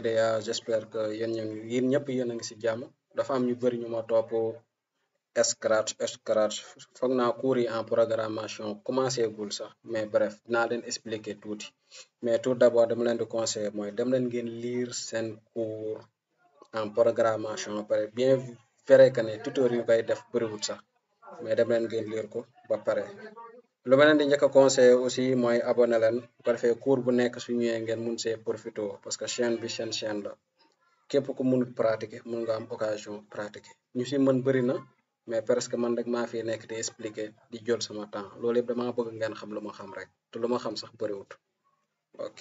j'espère que yéen ñëpp yéen a ngi ci jàmm dafa am ñu bari ñu ma topp Scratch foog naa cours yi en programmation commencé gul sax mais bref dinaa leen expliquer tuuti mais tout d'abord dama leen di conseiller mooy dem leen ngeen lire seen cours en programmation pare bien vrai que ne tuteur yu koy def bëriwul sax mais dem leen ngeen lire ko ba pare. lu ma leen di njëkk a conseiller aussi mooy abonné leen bu ko defee cours bu nekk su ñëwee ngeen mun see profité parce que chaîne bi seen chaîne la képp ku mënut pratiquer mun nga am occasion pratiquer ñu si mën bëri na mais presque man rek maa fi nekk di expliquer di jël sama temps loolu yëpp damaa bëgg ngeen xam lu ma xam rek te lu ma xam sax bëriwut. ok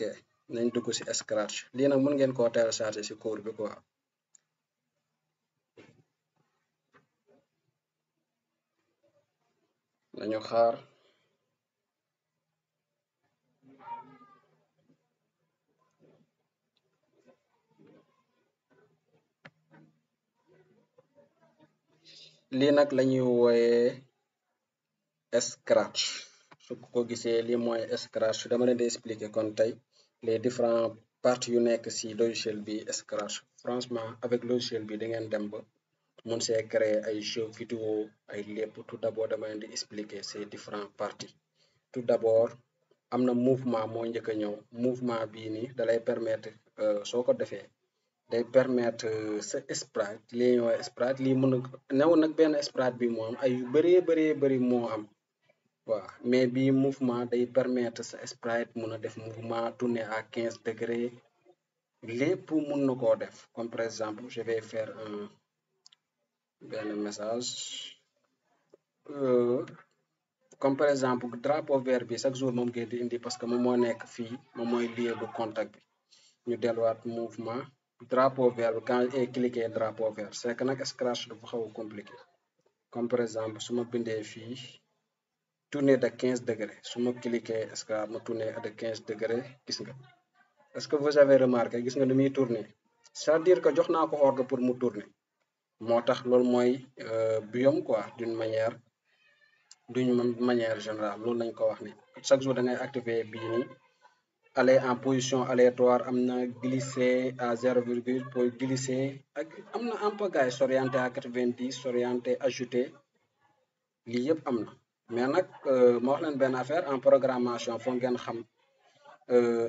nañ dugg si Scratch lii nag mun ngeen koo télécharger si cours bi quoi. nañu xaar. lii nag lañuy wooyee Scratch su ko gisee lii mooy Scratch dama leen di expliquer kon tey les différentes parties yu nekk ci logiciel bi Scratch franchement avec logiciel bi da ngeen dem ba mun see créer ay jeux vidéo ay lépp tout d'abord dama leen di expliquer ces différentes parties tout d'abord am na mouvement moo njëkk a ñëw mouvement bii nii dalay permettre soo ko defee day permettre sa sprite lii ñooy sprite lii mën na new nag benn sprite bi moo am ay yu bëree moo am waaw mais bii mouvement day permettre sa sprite mun a def mouvement tourner à 15 degrés lépp mun na koo def comme par exemple je vais faire benn message comme par exemple drapeau vert bi chaque jour moom ngeen di indi parce que moom moo nekk fii moom mooy lieu de contact bi ñu delluwaat mouvement drapeau vert bi quand est cliqué drapeau vert c'est que nag Scratch dafa xaw a compliqué comme par exemple su ma bindee fii tourner de 15 degrés su ma cliqué Scratch ma tourner de 15 degrés gis nga est-ce que vous avez remarqué gis nga ni muy tourner c'est-à-dire que jox naa ko ordre pour mu tourner moo tax loolu mooy biome quoi d'une manière générale loolu lañ ko wax ni chaque jour da ngay activer bii nii aller en position aléatoire am na glisser à 0, pour glisser ak am na en pagaille s'orienter à 90 s'orienter ajouter lii yëpp am na mais nag ma wax leen benn affaire en programmation foog ngeen xam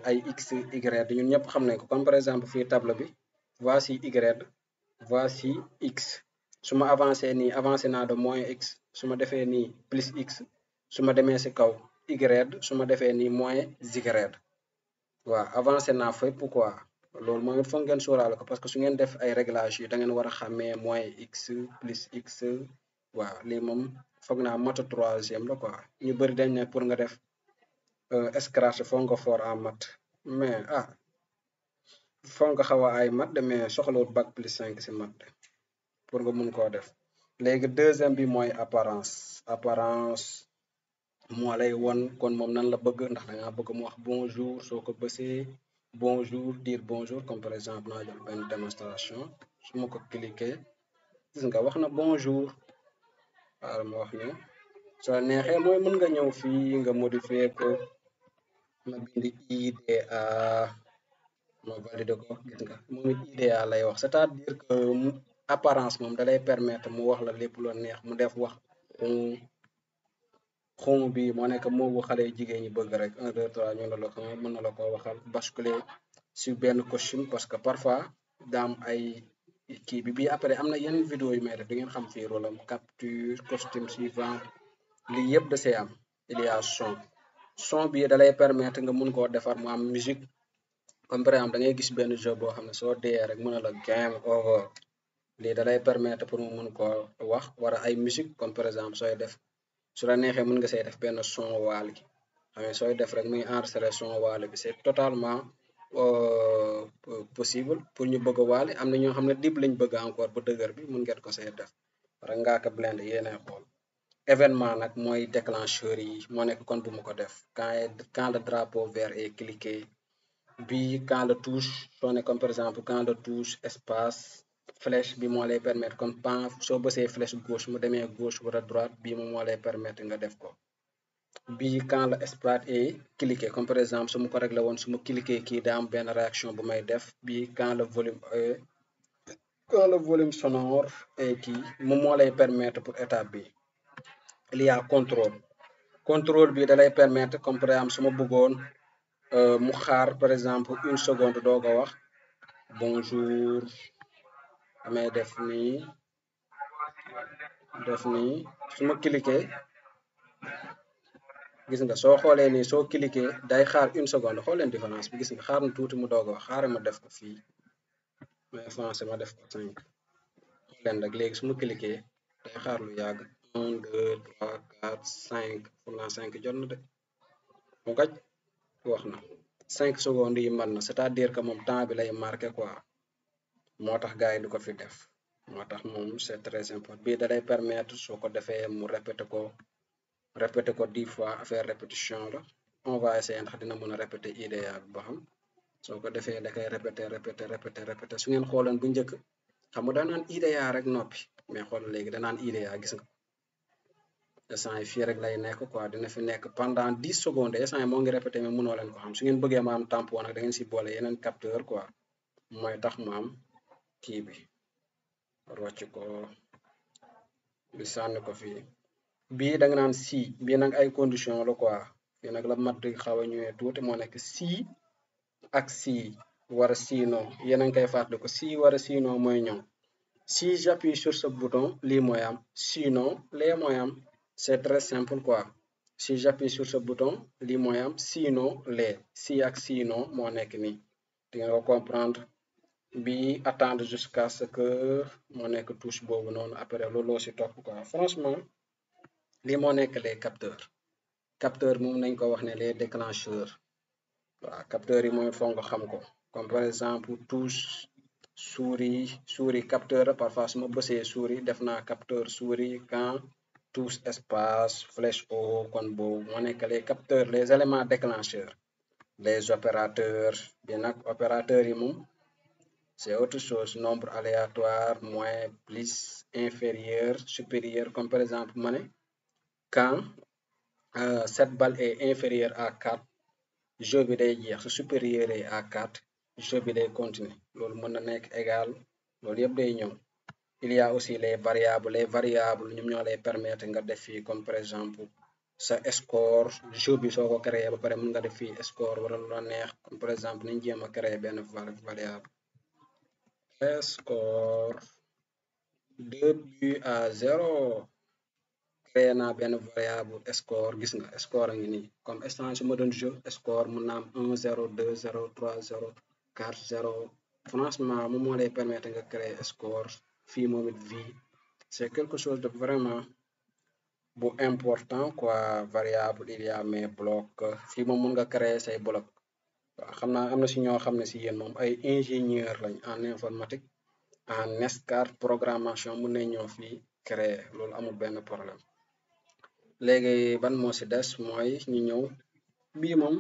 ay x y ñun ñëpp xam nañ ko comme par exemple fii table bi voici y voici x su ma avancé nii avancé naa de moins x su ma defee nii plus x su ma demee si kaw y su ma defee nii moins y waaw avancé naa fépp quoi loolu mooy foog ngeen sóoraale ko parce que su ngeen def ay réglages yi da ngeen war a xàmmee moins x plus x waaw lii moom foog naa math troisième la quoi ñu bëri dañ ne pour nga def Scratch foog nga fort en math mais foog nga xaw a ay math de mais soxlawut bac plus 5 si math pour nga mun koo def léegi deuxième bi mooy apparence moo lay won kon moom nan la bëgg ndax dangaa bëgg mu wax bonjour soo ko bësee bonjour dire bonjour comme par exemple naa jox benn démonstration su ma ko cliquer gis nga wax na bonjour waaw ma wax ne soo neexee mooy mën nga ñëw fii nga modifier ko ma bindi IDA ma valider ko gis nga moom it IDA lay wax c'est-à-dire que apparence moom dalay permettre mu wax la lépp loo neex mu def wax xom bi moo nekk moo bu xale jigéen ñi bëgg rek 1 2 3 ñu la ko mën na la ko waxal basculer sur benn costume parce que parfois daam ay kii bi après am na yeneen vidéo yu may def di ngeen xam fii rôle am capture costume suivant lii yëpp da see am il y a son bi dalay permettre nga mun koo defar mu am musique comme par exemple da ngay gis benn jeu boo xam ne soo dee rek mën na la game over lii dalay permettre pour mu mun koo wax wala ay musique comme par exemple sooy def su la neexee mën nga say def benn son waali xam ne sooy def rek muy enregistrer son waali bi c'est totalement possible pour ñu bëgg a waali am na ñoo xam ne dib lañ bëgg encore bu dëgër bi mun ngeen ko say def rek ngaa ko blende yéenay xool événement nag mooy déclencheur yi moo nekk kon bu ma ko def quand le drapeau vert est cliqué bi quand le touche soo ne comme par exemple quand le touche espace flèche bi moo lay permettre comme pan soo bësee flèche gauche mu demee gauche wala droite bii moom moo lay permettre nga def ko bii quand le sprite est cliqué comme par exemple su ma ko réglé woon su ma cliqué kii daa am benn réaction bu may def bii quand le volume sonore est kii moom moo lay permettre pour étape bi il y a contrôle bi da lay permettre comme par exemple su ma bëggoon mu xaar par exemple 1 seconde doog a wax bonjour damay def nii su ma cliqué gis nga soo xoolee nii soo cliqué day xaar 1 seconde xool leen différence bi gis nga xaar na tuuti mu doog a wax xaaral ma def ko fii mais français ma def ko 5 xool leen rek léegi su ma cliqué day xaar lu yàgg 1 2 3 4 5 pour naa 5 jot na de mu gaj wax na 5 secondes yi mën na c'est-à-dire que moom temps bi lay marqué quoi moo tax gars yi du ko fi def moo tax moom c'est très important bii da lay permettre soo ko defee mu répété ko 10 fois affaire répétition la on va essayer ndax dina mën a répéter IDEA bi ba xam soo ko defee da koy répété su ngeen xoolan bu njëkk xam nga danaan IDEA rek noppi mais xoolal léegi danaan IDEA gis nga instant yi fii rek lay nekk quoi dina fi nekk pendant 10 secondes instant yi moo ngi répété mais mënoo leen ko xam su ngeen bëggee ma am tampon nag da ngeen si boole yeneen capteur quoi mooy tax mu am kii bi rocc ko bi sànni ko fii bii da nga naan si bii nag ay condition la quoi fii nag la mat di xaw a ñëwee tuuti moo nekk si ak si war a sinon yéen a ngi koy fàttali ko si war a sinon mooy ñëw si j'appuie sur ce bouton lii mooy am sinon lee mooy am c'est très simple quoi si j'appuie sur ce bouton lii mooy am sinon lee si ak sinon moo nekk nii di nga ko comprendre bi attendre jusqu'à ce que moo nekk touche boobu noonu après looloo si topp quoi franchement lii moo nekk les capteurs moom nañ ko wax ne les déclencheurs waaw capteurs yi mooy foog nga xam ko comme par exemple touche souris capteur parfois su ma bësee souris def naa capteur souris quand touche espace flèche haut kon boobu moo nekk les capteurs les éléments déclencheurs les opérateurs bi nag opérateurs yi moom c'est autre chose nombre aléatoire moins plus inférieur supérieur comme par exemple ma ne quand cette balle est inférieure à 4 jeu bi day jeex su supérieur à 4 jeu bi day continuer loolu mën na nekk égal loolu yëpp day ñëw il y a aussi les variables ñoom ñoo lay permettre nga def fii comme par exemple sa score jeu bi soo ko créé ba pare mën nga def fii score wala lu la neex comme par exemple nañ jéem a créé benn variable score 2-0 créé naa benn variable score gis nga score a ngi nii comme instant su ma doon jeu score mun naa am 1-0 2-0 3-0 4-0 franchement moom moo lay permettre nga créer score fii moom it vie c'est quelque chose de vraiment bu important quoi variable il y a mes blocs fii moom mun nga créer say bloc waaw xam naa am na si ñoo xam ne si yéen moom ay ingénieur lañ en informatique en escart programmation mun nañ ñëw fii créer loolu amul benn problème léegi ban moo si des mooy ñu ñëw bii moom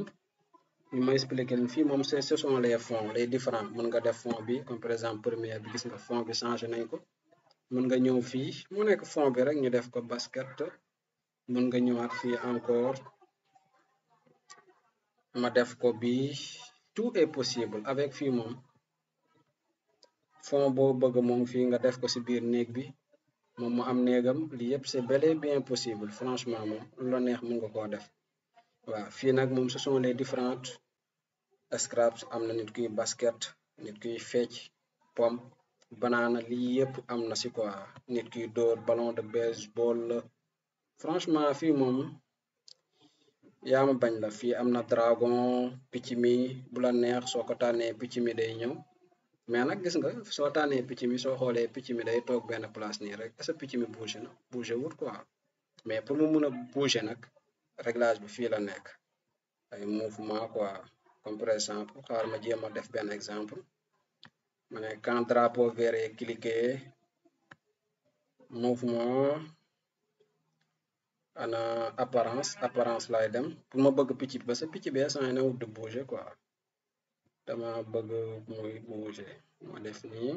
ñu ma expliqué leen fii moom ce sont les fonds les différents mën nga def fond bi comme par exemple première bi gis nga fond bi changé nañ ko mën nga ñëw fii mu nekk fond bi rek ñu def ko basket mën nga ñëwaat fii encore ma def ko bi tout est possible avec fii moom fond boo bëgg moom fii nga def ko si biir néeg bi moom mu am néegam lii yëpp c'est bel et bien possible franchement moom lu la neex mën nga koo def waaw fii nag moom ce sont les différentes scraps am na nit kuy basket nit kuy fecc pomme banana lii yëpp am na si quoi nit kuy dóor ballon de baseball la franchement fii moom yaa ma bañ la fii am na dragon picc mi bu la neex soo ko tànnee picc mi day ñëw mais nag gis nga soo tànnee picc mi soo xoolee picc mi day toog benn place nii rek est-ce que picc mi bougé na bougé wut quoi mais pour mu mun a bouger nag réglage bi fii la nekk ay mouvement quoi comme par exemple xaar ma jéem a def benn exemple ma ne quand drapeau vert est cliqué mouvement ana apparence lay dem pour ma bëgg picc bi parce que picc bi instant na wut di bouger quoi dama bëgg muy bouger ma def nii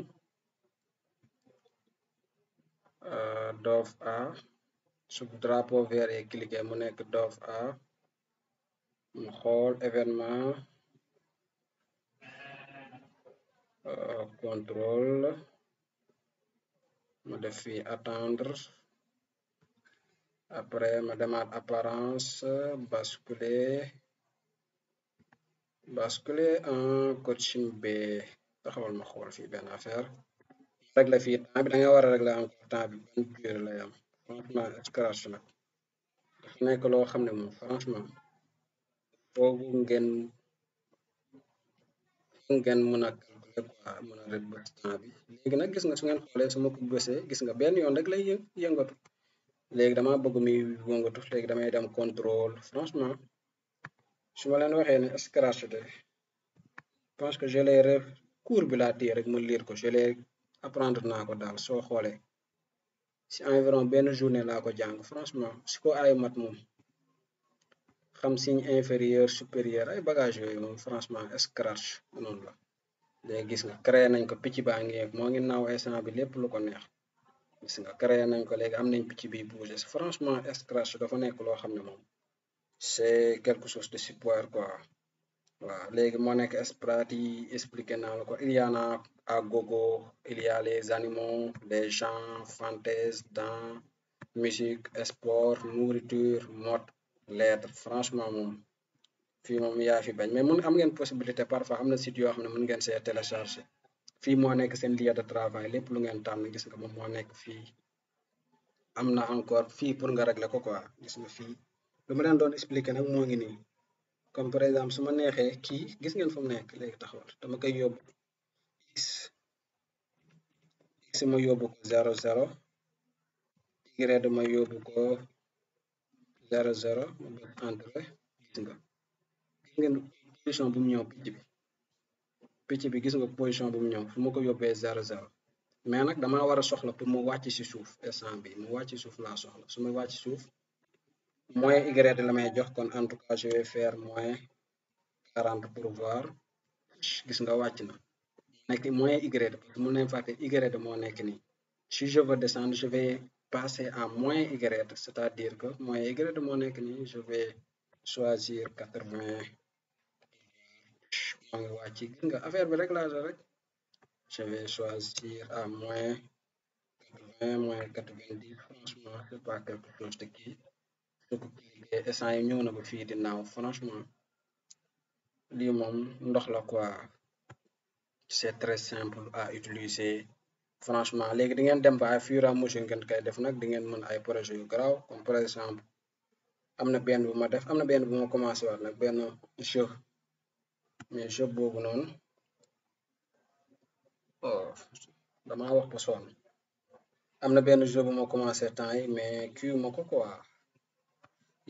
dove a su drapeau vert est cliqué mu nekk dove a mu xool événement contrôle ma def fi attendre après ma demaat apparence basculer en coaching B taxawal ma xool fii benn affaire régler fii temps bi da nga war a régler encore temps bi ban durée lay am franchement scratch nag dafa nekk loo xam ne moom franchement foogu ngeen mën a calculer quoi mën a rek bës temps bi léegi nag gis nga su ngeen xoolee su ma ko bësee gis nga benn yoon rek lay yëngatu léegi dama bëgg muy wëngatu léegi damay dem contrôle franchement su ma leen waxee ne scratch de pense que je l'ai cours bi laa téye rek ma lire ko je l'ai apprendre naa ko daal soo xoolee si environ benn journée laa ko jàng franchement si ko ay mat moom xam signe inférieur supérieur ay bagage yooyu moom franchement scratch noonu la léegi gis nga créé nañ ko picc baa ngi moo ngi naaw instant bi lépp lu ko neex gis nga créé nañ ko léegi am nañ picc bi bouger franchement scratch dafa nekk loo xam ne moom c'est quelque chose de super quoi waaw léegi moo nekk Sprat yi expliqué naa la ko il y en a à gogo il y a les animaux les gens fantaise dans musique sport nourriture mode lettre franchement moom fii moom yaa fi bañ mais mun am ngeen possibilité parfois am na site yoo xam ne mën ngeen see télécharger fii moo nekk seen lieu de travail lépp lu ngeen tànn gis nga moom moo nekk fii am na encore fii pour nga régler ko quoi gis nga fii lu ma leen doon expliquer nag moo ngi nii comme par exemple su ma neexee kii gis ngeen fu mu nekk léegi taxawal dama koy yóbbu x ma yóbbu ko 00 y ma yóbbu ko 00 ma bëgg entré gis nga position bu mu ñëw picc bi gis nga position bu mu ñëw fu ma ko yóbbee 00 mais nag dama war a soxla pour mu wàcc ci suuf instant bi mu wàcc suuf laa soxla su ma wàcc suuf moins y la may jox kon en tout cas je vais faire moins 40 pour voir gis nga wàcc na nekk moins y parce que mun nañ fàtte y moo nekk nii si je veux descendre je vais passer à moins y c'est-à-dire que moins y moo nekk nii je vais choisir 80 moo ngi wàcc gis nga affaire bi réglage rek je vais choisir à moins 80 moins 90 franchement c'est pas quelque chose de kii su ko cliquer instant yi ñëw na ba fii di naaw franchement lii moom ndox la quoi c'est très simple à utiliser franchement léegi di ngeen dem ba ay fur et à mesure ngeen koy def nag di ngeen mën ay projet yu garaaw comme par exemple am na benn bu ma def am na benn bu ma commencé waat nag benn jeu mais jeu boobu noonu dama wax ba sonn am na benn jeu bu ma commencé temps yi mais kii ma ko quoi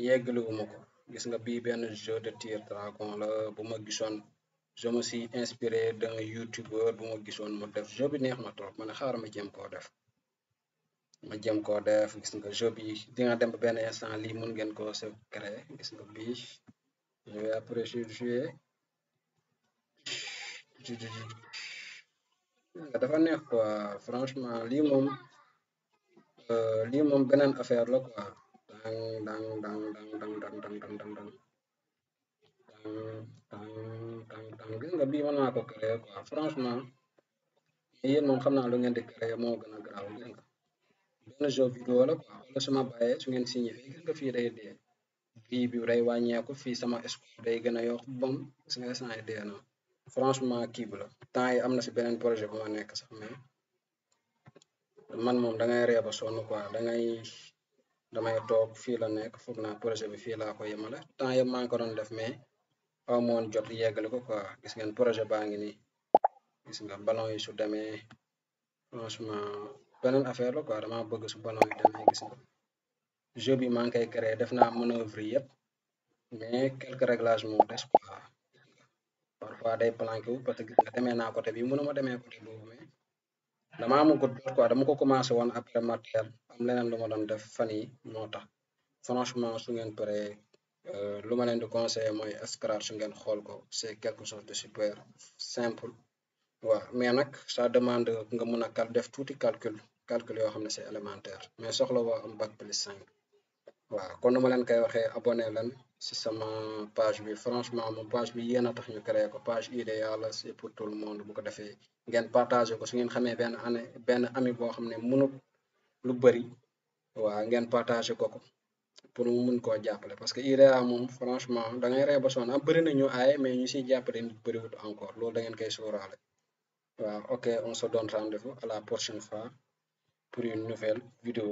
yeggaliwu ma ko gis nga bii benn jeu de tir dragon la bu ma gisoon je me suis inspiré d'un youtubeur bu ma gisoon mu def jeu bi neex ma trop ma ne xaaral ma jëm koo def gis nga jeu bi di nga dem ba benn instant lii mën ngeen ko se créer gis nga bii je vais après jouer dafa neex quoi franchement lii moom beneen affaire la quoi dang gis nga bii mën naa ko créer quoi franchement yéen moom xam naa lu ngeen di créer moo gën a garaaw gis nga benn jeu vidéo la quoi wala suma bàyyee su ngeen signé fii gis nga fii day dee fii bi day wàññeeku fii sama score day gën a yokk bom gis nga instant yi dee na franchement kii bi la temps yi am na si beneen projet bu ma nekk sax mais man moom dangay ree ba sonn quoi damay toog fii la nekk foog naa projet bi fii laa ko yemale temps yëpp maa ngi ko doon def mais aw moon jot yeggale ko quoi gis ngeen projet baa ngi nii gis nga ballon yi su demee franchement beneen affaire la quoi dama bëgg su ballon yi demee gis nga jeu bi maa ngi koy créer def naa manœuvre yëpp mais quelques réglages moo des quoi parfois day planqué wu parce que gis nga demee naa côté bi mënuma demee côté boobu mais dama amagut jot quoi dama ko commencé woon après matière am leneen lu ma doon def fan yi moo tax franchement su ngeen paree lu ma leen di conseiller mooy Scratch su ngeen xool ko c'est quelque chose de super simple waaw mais nag ça demande nga mun a def tuuti calcul yoo xam ne c'est élémentaire mais soxla woo am bac+5 waaw kon nu ma leen koy waxee abonné leen si sama page bi franchement moom page bi yéen a tax ñu créé ko page idéale c'est pour tout le monde bu ko defee ngeen partagé ko su ngeen xamee benn ami boo xam ne mënut lu bëri waaw ngeen partagé ko pour mu mun koo jàppale parce que IDEA moom franchement da ngay ree ba sonn am bëri na ñu aaye mais ñu siy jàppale nit bëriwut encore loolu da ngeen koy sóoraale waaw ok on se donne rendez-vous à la prochaine fois pour une nouvelle vidéo